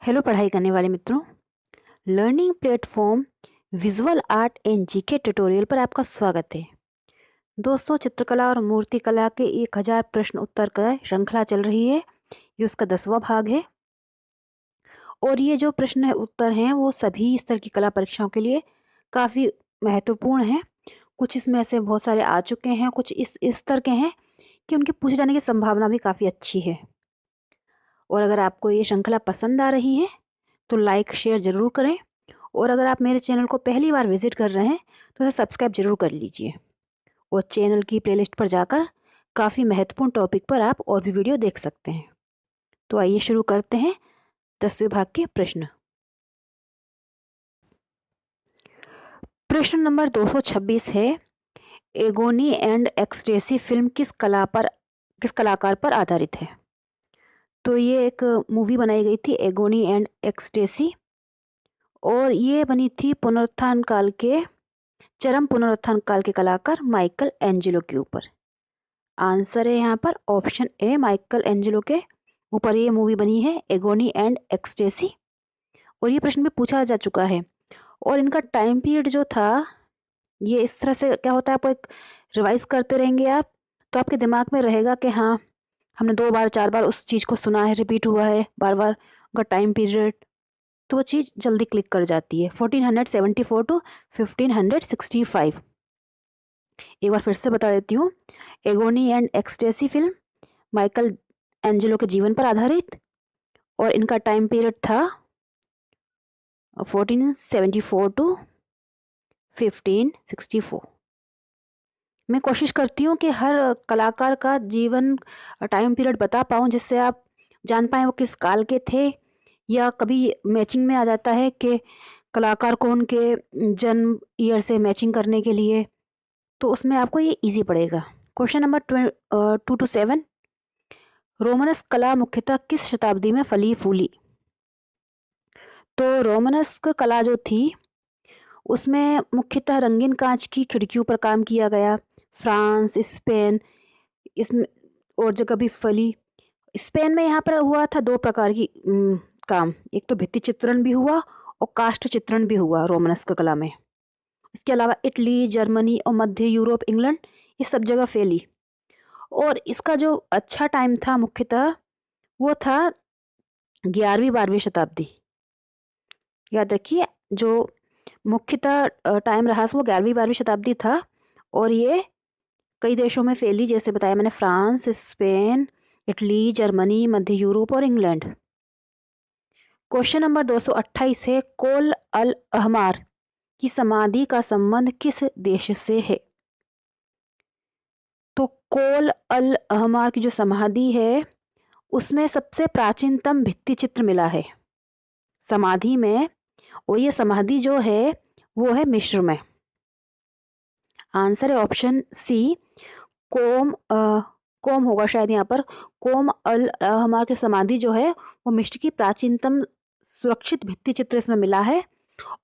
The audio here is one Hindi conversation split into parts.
हेलो पढ़ाई करने वाले मित्रों। Learning platform visual art and GK tutorial पर आपका स्वागत है। दोस्तों, चित्रकला और मूर्तिकला के 1000 प्रश्न उत्तर का श्रृंखला चल रही है। ये उसका 10वां भाग है और ये जो प्रश्न उत्तर हैं वो सभी स्तर की कला परीक्षाओं के लिए काफ़ी महत्वपूर्ण हैं। कुछ इसमें ऐसे बहुत सारे आ चुके हैं, कुछ इस स्तर के हैं कि उनके पूछे जाने की संभावना भी काफ़ी अच्छी है। और अगर आपको ये श्रृंखला पसंद आ रही है तो लाइक शेयर ज़रूर करें और अगर आप मेरे चैनल को पहली बार विजिट कर रहे हैं तो इसे सब्सक्राइब जरूर कर लीजिए और चैनल की प्लेलिस्ट पर जाकर काफ़ी महत्वपूर्ण टॉपिक पर आप और भी वीडियो देख सकते हैं। तो आइए शुरू करते हैं 10वें भाग के प्रश्न। प्रश्न नंबर 226 है, एगोनी एंड एक्सटेसी फिल्म किस कलाकार पर आधारित है? तो ये एक मूवी बनाई गई थी एगोनी एंड एक्सटेसी और ये बनी थी चरम पुनरुत्थान काल के कलाकार माइकल एंजेलो के ऊपर। आंसर है यहाँ पर ऑप्शन ए, माइकल एंजेलो के ऊपर ये मूवी बनी है एगोनी एंड एक्सटेसी। और ये प्रश्न में पूछा जा चुका है और इनका टाइम पीरियड जो था, ये इस तरह से क्या होता है, आप एक रिवाइज करते रहेंगे आप तो आपके दिमाग में रहेगा कि हाँ, हमने 2 बार 4 बार उस चीज़ को सुना है, रिपीट हुआ है बार बार उनका टाइम पीरियड, तो वो चीज़ जल्दी क्लिक कर जाती है। 1474 टू 1565। एक बार फिर से बता देती हूँ, agony and ecstasy film Michael Angelo के जीवन पर आधारित और इनका टाइम पीरियड था 1474 टू 1564। मैं कोशिश करती हूँ कि हर कलाकार का जीवन टाइम पीरियड बता पाऊँ जिससे आप जान पाएँ वो किस काल के थे, या कभी मैचिंग में आ जाता है कि कलाकार को उनके जन्म ईयर से मैचिंग करने के लिए, तो उसमें आपको ये इजी पड़ेगा। क्वेश्चन नंबर 2 to 7, रोमनस्क कला मुख्यतः किस शताब्दी में फली फूली? तो रोमनस्क कला जो थी उसमें मुख्यतः रंगीन कांच की खिड़कियों पर काम किया गया। फ्रांस, स्पेन इसमें और जगह भी फली। स्पेन में यहाँ पर हुआ था 2 प्रकार की काम, एक तो भित्ति चित्रण भी हुआ और काष्ठ चित्रण भी हुआ रोमनस्क कला में। इसके अलावा इटली, जर्मनी और मध्य यूरोप, इंग्लैंड, ये सब जगह फैली। और इसका जो अच्छा टाइम था मुख्यतः वो था 11वीं 12वीं शताब्दी। याद रखिए, जो मुख्यतः टाइम रहा वो 11वीं 12वीं शताब्दी था और ये कई देशों में फैली, जैसे बताया मैंने, फ्रांस, स्पेन, इटली, जर्मनी, मध्य यूरोप और इंग्लैंड। क्वेश्चन नंबर 228 है, कोल अल अहमार की समाधि का संबंध किस देश से है? तो कोल अल अहमार की जो समाधि है उसमें सबसे प्राचीनतम भित्ति चित्र मिला है समाधि में, और ये समाधि जो है वो है मिस्र में। आंसर है ऑप्शन सी, कोम होगा शायद यहाँ पर। कोम अल अहमार की समाधि जो है वो मिस्र की प्राचीनतम सुरक्षित भित्ति चित्र इसमें मिला है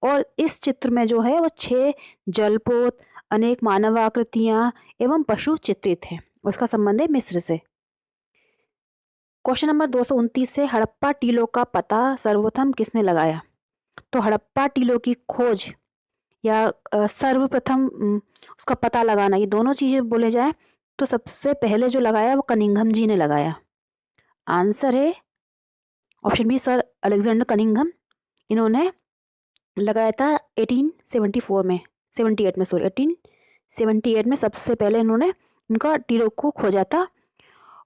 और इस चित्र में जो है वो 6 जलपोत, अनेक मानव आकृतियां एवं पशु चित्रित हैं। उसका संबंध है मिस्र से। क्वेश्चन नंबर 229 है, हड़प्पा टीलों का पता सर्वप्रथम किसने लगाया? तो हड़प्पा टीलों की खोज या सर्वप्रथम उसका पता लगाना, ये दोनों चीज़ें बोले जाए तो सबसे पहले जो लगाया वो कनिंघम जी ने लगाया। आंसर है option B, sir Alexander Cunningham. इन्होंने लगाया था 1874 में, 78 में, सॉरी 1878 में सबसे पहले इन्होंने इनका टीलों को खोजा था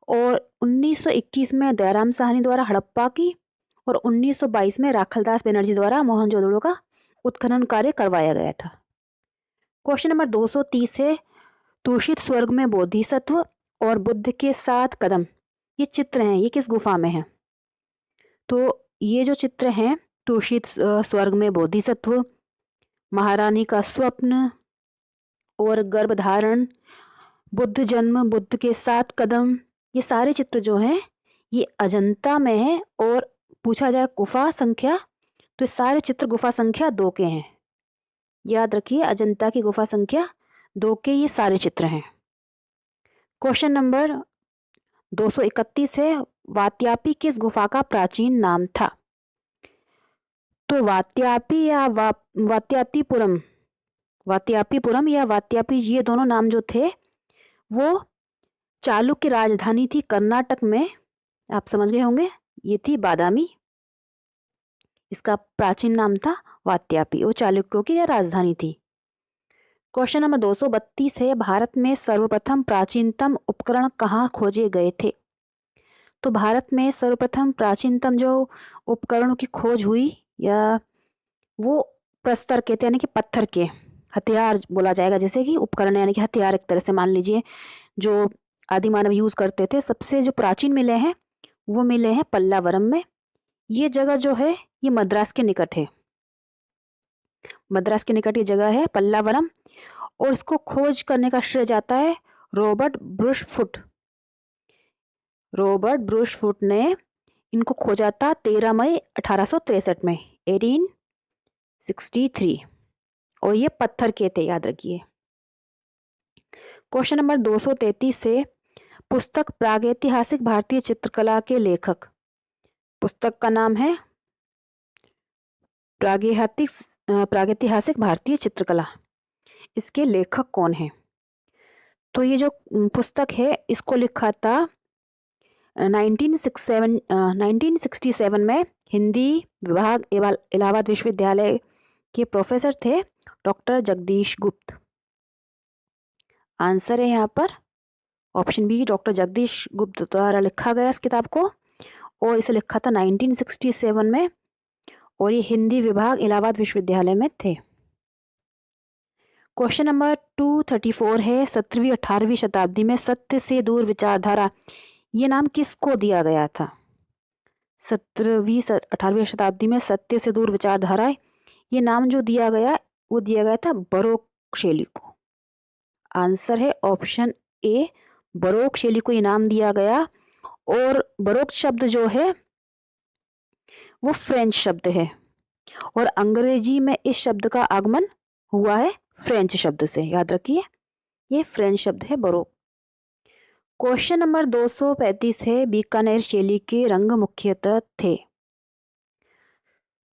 और 1921 में दयाराम साहनी द्वारा हड़प्पा की और 1922 में राखलदास बनर्जी द्वारा मोहनजोदड़ो का उत्खनन कार्य करवाया गया था। क्वेश्चन नंबर 230 है, दूषित स्वर्ग में बोधिसत्व और बुद्ध के 7 कदम, ये चित्र हैं, ये किस गुफा में है? तो ये जो चित्र हैं, दूषित स्वर्ग में बोधिसत्व, महारानी का स्वप्न और गर्भधारण, बुद्ध जन्म, बुद्ध के 7 कदम, ये सारे चित्र जो हैं ये अजंता में है। और पूछा जाए गुफा संख्या तो सारे चित्र गुफा संख्या 2 के हैं। याद रखिए, अजंता की गुफा संख्या 2 के ये सारे चित्र हैं। क्वेश्चन नंबर 231 है, वात्यापी किस गुफा का प्राचीन नाम था? तो वात्यापी या वात्यातीपुरम, वात्यापीपुरम या वात्यापी, ये दोनों नाम जो थे वो चालुक्य राजधानी थी कर्नाटक में, आप समझ गए होंगे, ये थी बादामी, इसका प्राचीन नाम था वात्यापी, वो चालुक्यों की राजधानी थी। क्वेश्चन नंबर 232 है, भारत में सर्वप्रथम प्राचीनतम उपकरण कहाँ खोजे गए थे? तो भारत में सर्वप्रथम प्राचीनतम जो उपकरणों की खोज हुई या वो प्रस्तर के थे, यानी कि पत्थर के हथियार बोला जाएगा, जैसे कि उपकरण यानी कि हथियार एक तरह से मान लीजिए, जो आदि मानव यूज करते थे। सबसे जो प्राचीन मिले हैं वो मिले हैं पल्लावरम में। ये जगह जो है ये मद्रास के निकट है, मद्रास के निकट ये जगह है पल्लावरम, और इसको खोज करने का श्रेय जाता है रॉबर्ट ब्रुशफुट। रॉबर्ट ब्रुशफुट ने इनको खोजा था 13 मई 1863 में, 1863, और ये पत्थर के थे, याद रखिए। क्वेश्चन नंबर 233 से, पुस्तक प्रागैतिहासिक भारतीय चित्रकला के लेखक, पुस्तक का नाम है प्रागैतिहासिक भारतीय चित्रकला, इसके लेखक कौन है? तो ये जो पुस्तक है इसको लिखा था 1967 में हिंदी विभाग इलाहाबाद विश्वविद्यालय के प्रोफेसर थे डॉक्टर जगदीश गुप्त। आंसर है यहाँ पर ऑप्शन बी, डॉक्टर जगदीश गुप्त द्वारा लिखा गया इस किताब को, और इसे लिखा था 1967 में, और ये हिंदी विभाग इलाहाबाद विश्वविद्यालय में थे। क्वेश्चन नंबर 234 है, 17वीं 18वीं शताब्दी में सत्य से दूर विचारधारा, ये नाम किसको दिया गया था? 17वीं 18वीं शताब्दी में सत्य से दूर विचारधारा, ये नाम जो दिया गया वो दिया गया था बरोक शैली को। आंसर है ऑप्शन ए, बरोक शैली को ये नाम दिया गया। और बरोक शब्द जो है वो फ्रेंच शब्द है, और अंग्रेजी में इस शब्द का आगमन हुआ है फ्रेंच शब्द से, याद रखिए ये फ्रेंच शब्द है बरोक। क्वेश्चन नंबर 235 है, बीकानेर शैली के रंग मुख्यतः थे।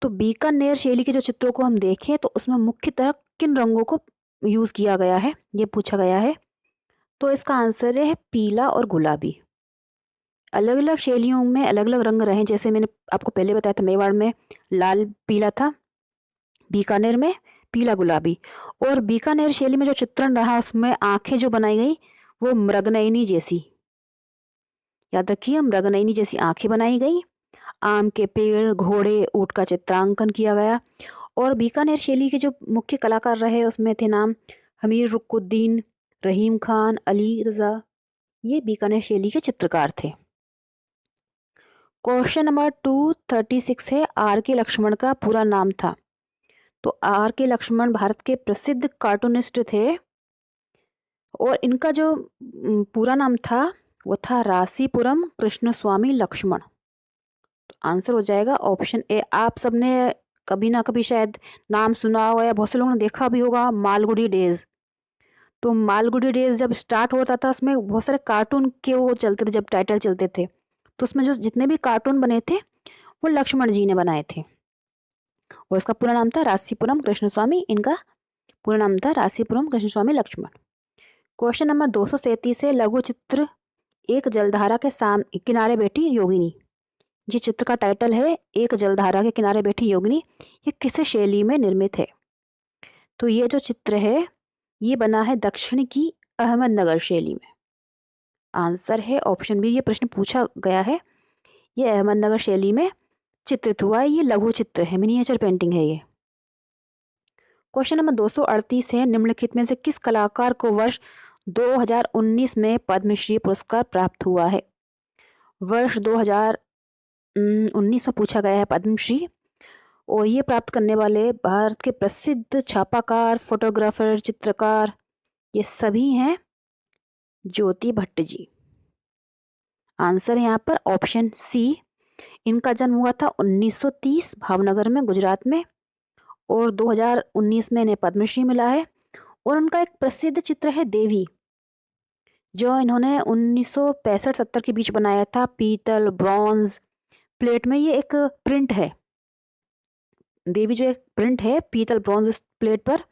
तो बीकानेर शैली के जो चित्रों को हम देखें तो उसमें मुख्यतः किन रंगों को यूज किया गया है, ये पूछा गया है। तो इसका आंसर है पीला और गुलाबी। अलग अलग शैलियों में अलग अलग रंग रहे, जैसे मैंने आपको पहले बताया था, मेवाड़ में लाल पीला था, बीकानेर में पीला गुलाबी। और बीकानेर शैली में जो चित्रण रहा उसमें आंखें जो बनाई गई वो मृगनयनी जैसी, याद रखिए मृगनयनी जैसी आंखें बनाई गई। आम के पेड़, घोड़े, ऊंट का चित्रांकन किया गया। और बीकानेर शैली के जो मुख्य कलाकार रहे उसमें थे नाम हमीर रुकुद्दीन, रहीम खान, अली रजा, ये बीकानेर शैली के चित्रकार थे। क्वेश्चन नंबर 236 है, आर के लक्ष्मण का पूरा नाम था। तो आर के लक्ष्मण भारत के प्रसिद्ध कार्टूनिस्ट थे, और इनका जो पूरा नाम था वो था रासीपुरम कृष्णस्वामी लक्ष्मण। तो आंसर हो जाएगा ऑप्शन ए। आप सबने कभी ना कभी शायद नाम सुना होगा या बहुत से लोगों ने देखा भी होगा मालगुडी डेज। तो मालगुडी डेज जब स्टार्ट होता था उसमें बहुत सारे कार्टून के वो चलते थे, जब टाइटल चलते थे तो उसमें जो जितने भी कार्टून बने थे वो लक्ष्मण जी ने बनाए थे, और इसका पूरा नाम था रासीपुरम कृष्णस्वामी, इनका पूरा नाम था रासीपुरम कृष्णस्वामी लक्ष्मण। क्वेश्चन नंबर 237 है, लघु चित्र एक जलधारा के सामने किनारे बैठी योगिनी, ये चित्र का टाइटल है एक जलधारा के किनारे बैठी योगिनी, ये किस शैली में निर्मित है? तो ये जो चित्र है ये बना है दक्षिण की अहमदनगर शैली में। आंसर है ऑप्शन बी, ये प्रश्न पूछा गया है, ये अहमदनगर शैली में चित्रित हुआ है, ये लघु चित्र है, मिनिएचर पेंटिंग है ये। क्वेश्चन नंबर 238 है, निम्नलिखित में से किस कलाकार को वर्ष 2019 में पद्मश्री पुरस्कार प्राप्त हुआ है? वर्ष 2019 में पूछा गया है पद्मश्री, और ये प्राप्त करने वाले भारत के प्रसिद्ध छापाकार, फोटोग्राफर, चित्रकार, ये सभी हैं ज्योति भट्ट जी। आंसर है यहाँ पर ऑप्शन सी। इनका जन्म हुआ था 1930 भावनगर में, गुजरात में, और 2019 में इन्हें पद्मश्री मिला है। और उनका एक प्रसिद्ध चित्र है देवी, जो इन्होंने 1965-70 के बीच बनाया था, पीतल ब्रॉन्ज प्लेट में, ये एक प्रिंट है, देवी जो एक प्रिंट है पीतल ब्रॉन्ज प्लेट पर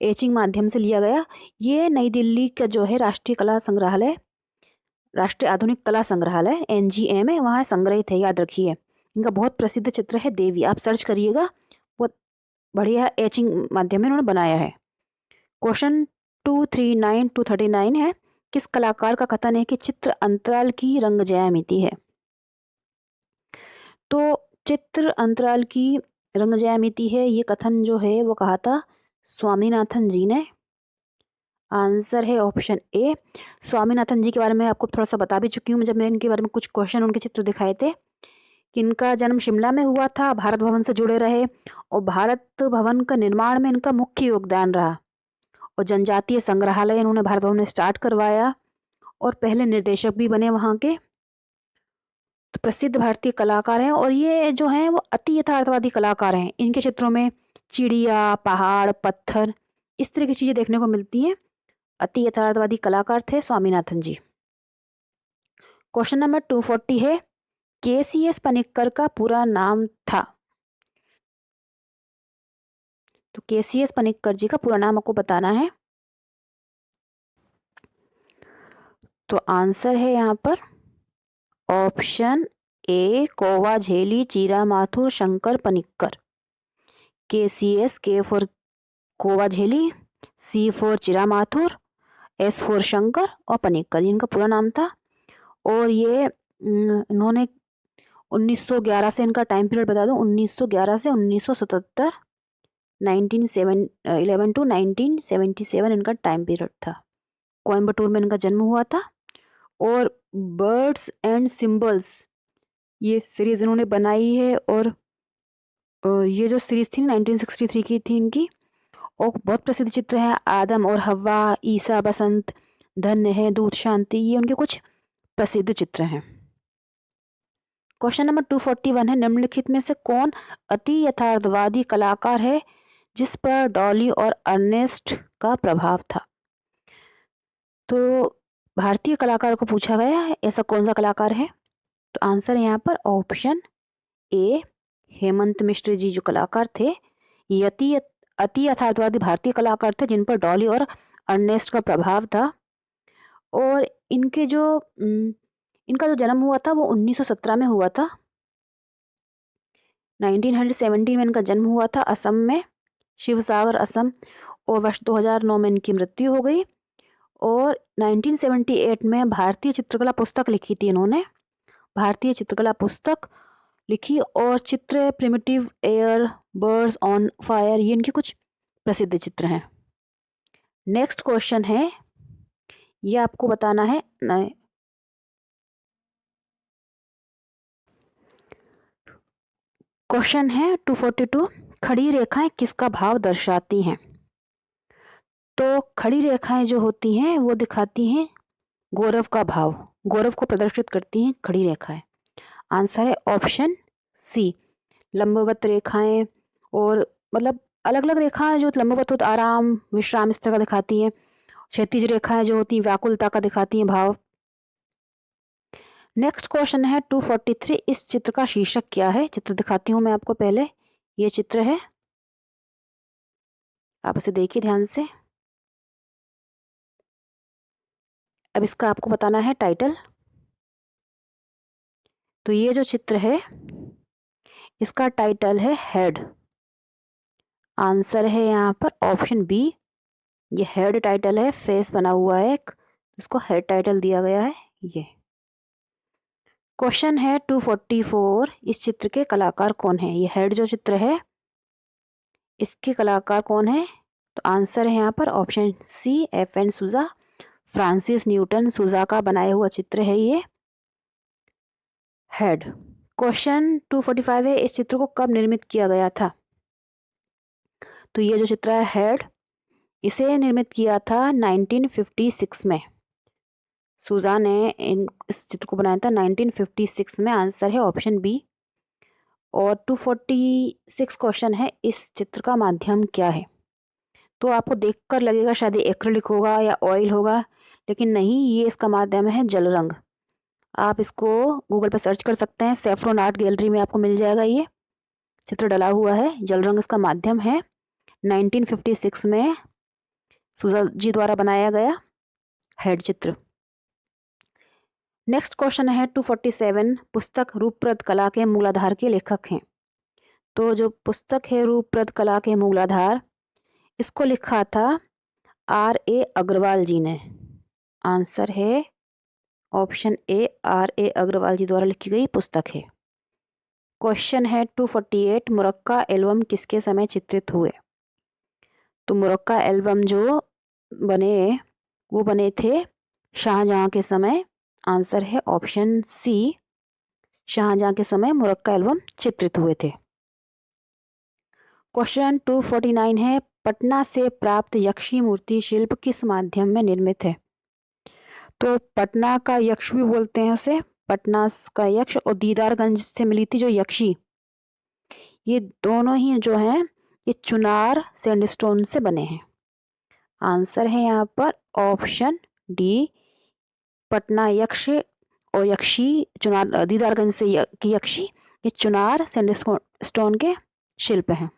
एचिंग माध्यम से लिया गया। ये नई दिल्ली का जो है राष्ट्रीय कला संग्रहालय, राष्ट्रीय आधुनिक कला संग्रहालय NGA में वहाँ संग्रहित है, याद रखिए। इनका बहुत प्रसिद्ध चित्र है देवी, आप सर्च करिएगा, बहुत बढ़िया एचिंग माध्यम में उन्होंने बनाया है। क्वेश्चन 239 टू 39 है, किस कलाकार का कथन है कि चित्र अंतराल की रंग ज्यामिति है? तो चित्र अंतराल की रंग ज्यामिति है, ये कथन जो है वो कहा था स्वामीनाथन जी ने। आंसर है ऑप्शन ए। स्वामीनाथन जी के बारे में आपको थोड़ा सा बता भी चुकी हूँ जब मैं इनके बारे में कुछ क्वेश्चन उनके चित्र दिखाए थे कि इनका जन्म शिमला में हुआ था, भारत भवन से जुड़े रहे और भारत भवन का निर्माण में इनका मुख्य योगदान रहा और जनजातीय संग्रहालय इन्होंने भारत भवन में स्टार्ट करवाया और पहले निर्देशक भी बने वहाँ के। तो प्रसिद्ध भारतीय कलाकार हैं और ये जो हैं वो अति यथार्थवादी कलाकार हैं। इनके चित्रों में चिड़िया, पहाड़, पत्थर, इस तरह की चीज़ें देखने को मिलती हैं। अति यथार्थवादी कलाकार थे स्वामीनाथन जी। क्वेश्चन नंबर 240 है, KCS पनिक्कर का पूरा नाम था? तो KCS पनिक्कर जी का पूरा नाम आपको बताना है। तो आंसर है यहाँ पर option A, Kovazheli Cheeramathur Shankar Panicker. KCS, K for Kovazheli, C for Chiramathur, S for Shankar और पनिक्कर, इनका पूरा नाम था। और ये इन्होंने 1911 से, इनका टाइम पीरियड बता दूं, 1911 से 1977, 1911 टू 1977 इनका टाइम पीरियड था। कोयम्बटूर में इनका जन्म हुआ था। और बर्ड्स एंड सिंबल्स ये सीरीज इन्होंने बनाई है और ये जो सीरीज थी 1963 की थी इनकी और बहुत प्रसिद्ध चित्र है। आदम और हवा, ईसा, बसंत, धन्य है, दूत, शांति, ये उनके कुछ प्रसिद्ध चित्र हैं। क्वेश्चन नंबर 241 है, निम्नलिखित में से कौन अति यथार्थवादी कलाकार है जिस पर डॉली और अर्नेस्ट का प्रभाव था? तो भारतीय कलाकार को पूछा गया है ऐसा कौन सा कलाकार है? तो आंसर है यहाँ पर ऑप्शन ए, हेमंत मिश्र जी जो कलाकार थे, ये अति यथार्थवादी भारतीय कलाकार थे जिन पर डॉली और अर्नेस्ट का प्रभाव था। और इनके जो इनका जो जन्म हुआ था वो 1917 में हुआ था। 1917 में इनका जन्म हुआ था असम में, शिवसागर असम, और वर्ष 2009 में इनकी मृत्यु हो गई। और 1978 में भारतीय चित्रकला पुस्तक लिखी थी इन्होंने, भारतीय चित्रकला पुस्तक लिखी और चित्र primitive air, birds on fire, ये इनके कुछ प्रसिद्ध चित्र हैं। नेक्स्ट क्वेश्चन है, ये आपको बताना है क्वेश्चन है 242, खड़ी रेखाएं किसका भाव दर्शाती हैं? तो खड़ी रेखाएं जो होती हैं वो दिखाती हैं गौरव का भाव, गौरव को प्रदर्शित करती हैं खड़ी रेखाएं। आंसर है ऑप्शन सी, लंबवत रेखाएं, और मतलब अलग अलग रेखाएं जो लंबवत होती आराम, विश्राम, इस तरह का दिखाती हैं। क्षैतिज रेखाएं जो होती हैं व्याकुलता का दिखाती हैं भाव। नेक्स्ट क्वेश्चन है 243, इस चित्र का शीर्षक क्या है? चित्र दिखाती हूँ मैं आपको पहले, ये चित्र है, आप इसे देखिए ध्यान से। अब इसका आपको बताना है टाइटल। तो ये जो चित्र है इसका टाइटल है हेड। आंसर है यहाँ पर ऑप्शन बी, ये हेड टाइटल है, फेस बना हुआ है एक, इसको हेड टाइटल दिया गया है ये। क्वेश्चन है 244, इस चित्र के कलाकार कौन है? ये हेड जो चित्र है इसके कलाकार कौन है? तो आंसर है यहाँ पर ऑप्शन सी, FN सूजा, फ्रांसिस न्यूटन सूजा का बनाया हुआ चित्र है ये हेड। क्वेश्चन 245 है, इस चित्र को कब निर्मित किया गया था? तो ये जो चित्र है हेड, इसे निर्मित किया था 1956 में। सूजा ने इस चित्र को बनाया था 1956 में। आंसर है ऑप्शन बी। और 246 क्वेश्चन है, इस चित्र का माध्यम क्या है? तो आपको देखकर लगेगा शायद ये एक्रिलिक होगा या ऑयल होगा, लेकिन नहीं, ये इसका माध्यम है जल रंग। आप इसको गूगल पर सर्च कर सकते हैं, सैफरन आर्ट गैलरी में आपको मिल जाएगा ये। चित्र डला हुआ है, जल रंग इसका माध्यम है। 1956 में सुजा जी द्वारा बनाया गया हेड चित्र। नेक्स्ट क्वेश्चन है 247, पुस्तक रूपप्रद कला के मूलाधार के लेखक हैं। तो जो पुस्तक है रूपप्रद कला के मूलाधार, इसको लिखा था R.A. अग्रवाल जी ने। आंसर है ऑप्शन ए, R.A. अग्रवाल जी द्वारा लिखी गई पुस्तक है। क्वेश्चन है 248, मुरक्का एल्बम किसके समय चित्रित हुए। तो मुरक्का एल्बम जो बने वो बने थे शाहजहां के समय। आंसर है ऑप्शन सी, शाहजहां के समय मुरक्का एल्बम चित्रित हुए थे। क्वेश्चन 249 है, पटना से प्राप्त यक्षी मूर्ति शिल्प किस माध्यम में निर्मित है। तो पटना का यक्ष भी बोलते हैं उसे, पटना का यक्ष और दीदारगंज से मिली थी जो यक्षी, ये दोनों ही जो हैं ये चुनार सैंडस्टोन से बने हैं। आंसर है यहाँ पर ऑप्शन डी, पटना यक्ष और यक्षी चुनार दीदारगंज से की यक्षी ये चुनार सैंडस्टोन के शिल्प हैं।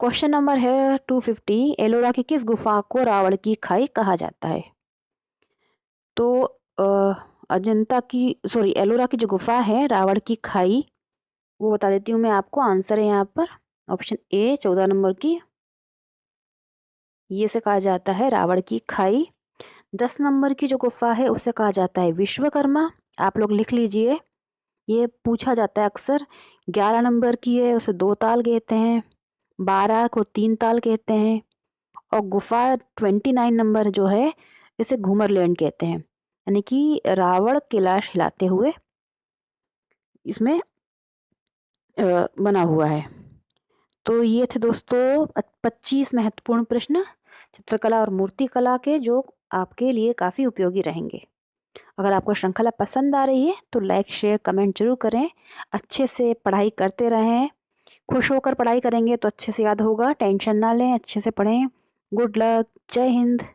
क्वेश्चन नंबर है 250, एलोरा की किस गुफा को रावण की खाई कहा जाता है। तो एलोरा की जो गुफा है रावण की खाई, वो बता देती हूँ मैं आपको। आंसर है यहाँ पर ऑप्शन ए, 14 नंबर की, ये से कहा जाता है रावण की खाई। 10 नंबर की जो गुफा है उसे कहा जाता है विश्वकर्मा। आप लोग लिख लीजिए, ये पूछा जाता है अक्सर। 11 नंबर की है उसे 2 ताल कहते हैं, 12 को 3 ताल कहते हैं, और गुफा 29 नंबर जो है इसे घूमर लैंड कहते हैं, यानी कि रावण की लाश हिलाते हुए इसमें बना हुआ है। तो ये थे दोस्तों 25 महत्वपूर्ण प्रश्न चित्रकला और मूर्तिकला के, जो आपके लिए काफ़ी उपयोगी रहेंगे। अगर आपको श्रृंखला पसंद आ रही है तो लाइक शेयर कमेंट जरूर करें। अच्छे से पढ़ाई करते रहें, खुश होकर पढ़ाई करेंगे तो अच्छे से याद होगा। टेंशन ना लें, अच्छे से पढ़ें। गुड लक, जय हिंद।